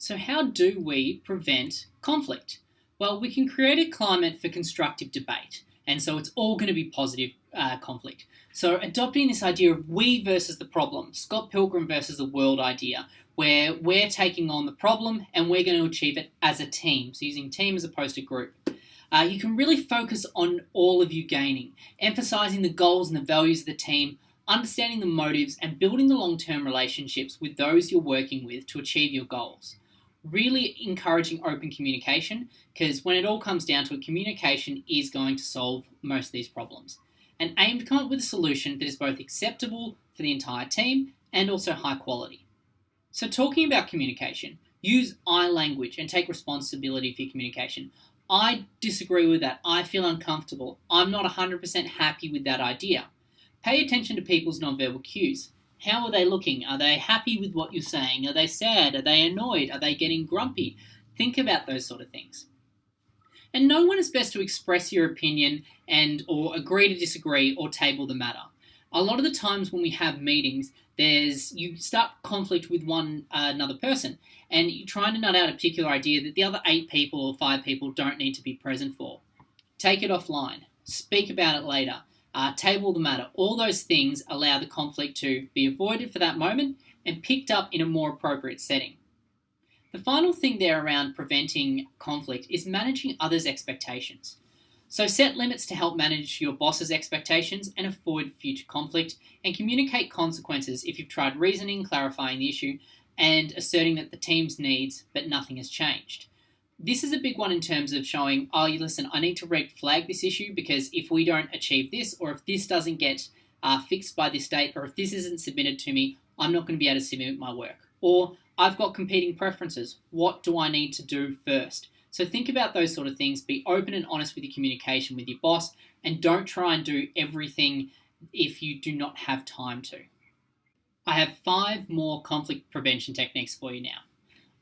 So, how do we prevent conflict? Well, we can create a climate for constructive debate, and so it's all going to be positive conflict. So, adopting this idea of we versus the problem, Scott Pilgrim versus the world idea, where we're taking on the problem and we're going to achieve it as a team, so using team as opposed to group. You can really focus on all of you gaining, emphasizing the goals and the values of the team, understanding the motives, and building the long-term relationships with those you're working with to achieve your goals. Really encouraging open communication, because when it all comes down to it, communication is going to solve most of these problems. And aim to come up with a solution that is both acceptable for the entire team and also high quality. So talking about communication, use I language and take responsibility for your communication. I disagree with that. I feel uncomfortable. I'm not 100% happy with that idea. Pay attention to people's nonverbal cues. How are they looking? Are they happy with what you're saying? Are they sad? Are they annoyed? Are they getting grumpy? Think about those sort of things. And know when it's best to express your opinion and or agree to disagree or table the matter. A lot of the times when we have meetings, you start conflict with another person, and you're trying to nut out a particular idea that the other 8 people or 5 people don't need to be present for. Take it offline. Speak about it later. Table the matter. All those things allow the conflict to be avoided for that moment and picked up in a more appropriate setting. The final thing there around preventing conflict is managing others' expectations. So set limits to help manage your boss's expectations and avoid future conflict, and communicate consequences if you've tried reasoning, clarifying the issue, and asserting that the team's needs, but nothing has changed. This is a big one in terms of showing, listen, I need to red flag this issue because if we don't achieve this, or if this doesn't get fixed by this date, or if this isn't submitted to me, I'm not going to be able to submit my work. Or I've got competing preferences. What do I need to do first? So think about those sort of things. Be open and honest with your communication with your boss, and don't try and do everything if you do not have time to. I have 5 more conflict prevention techniques for you now.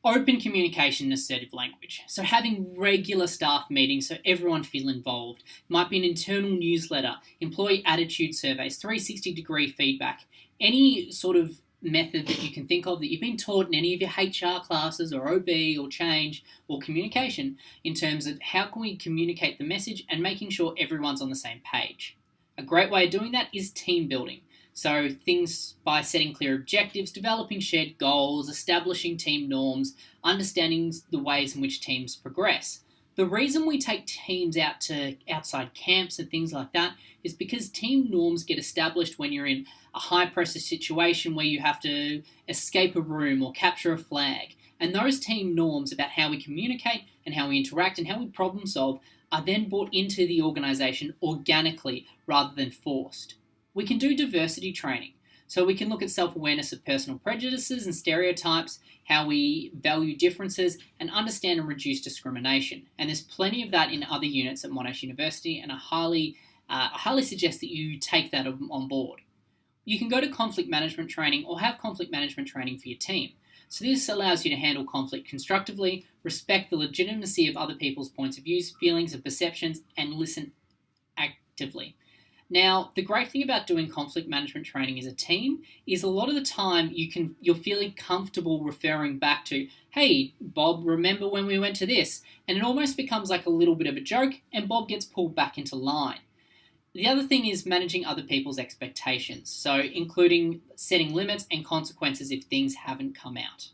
Open communication and assertive language. So having regular staff meetings so everyone feel involved. Might be an internal newsletter, employee attitude surveys, 360-degree feedback. Any sort of method that you can think of that you've been taught in any of your HR classes or OB or change or communication in terms of how can we communicate the message and making sure everyone's on the same page. A great way of doing that is team building. So things by setting clear objectives, developing shared goals, establishing team norms, understanding the ways in which teams progress. The reason we take teams out to outside camps and things like that is because team norms get established when you're in a high pressure situation where you have to escape a room or capture a flag. And those team norms about how we communicate and how we interact and how we problem solve are then brought into the organisation organically rather than forced. We can do diversity training. So we can look at self-awareness of personal prejudices and stereotypes, how we value differences, and understand and reduce discrimination. And there's plenty of that in other units at Monash University, and I highly suggest that you take that on board. You can go to conflict management training or have conflict management training for your team. So this allows you to handle conflict constructively, respect the legitimacy of other people's points of views, feelings, and perceptions, and listen actively. Now, the great thing about doing conflict management training as a team is a lot of the time you're feeling comfortable referring back to, hey, Bob, remember when we went to this? And it almost becomes like a little bit of a joke, and Bob gets pulled back into line. The other thing is managing other people's expectations, so including setting limits and consequences if things haven't come out.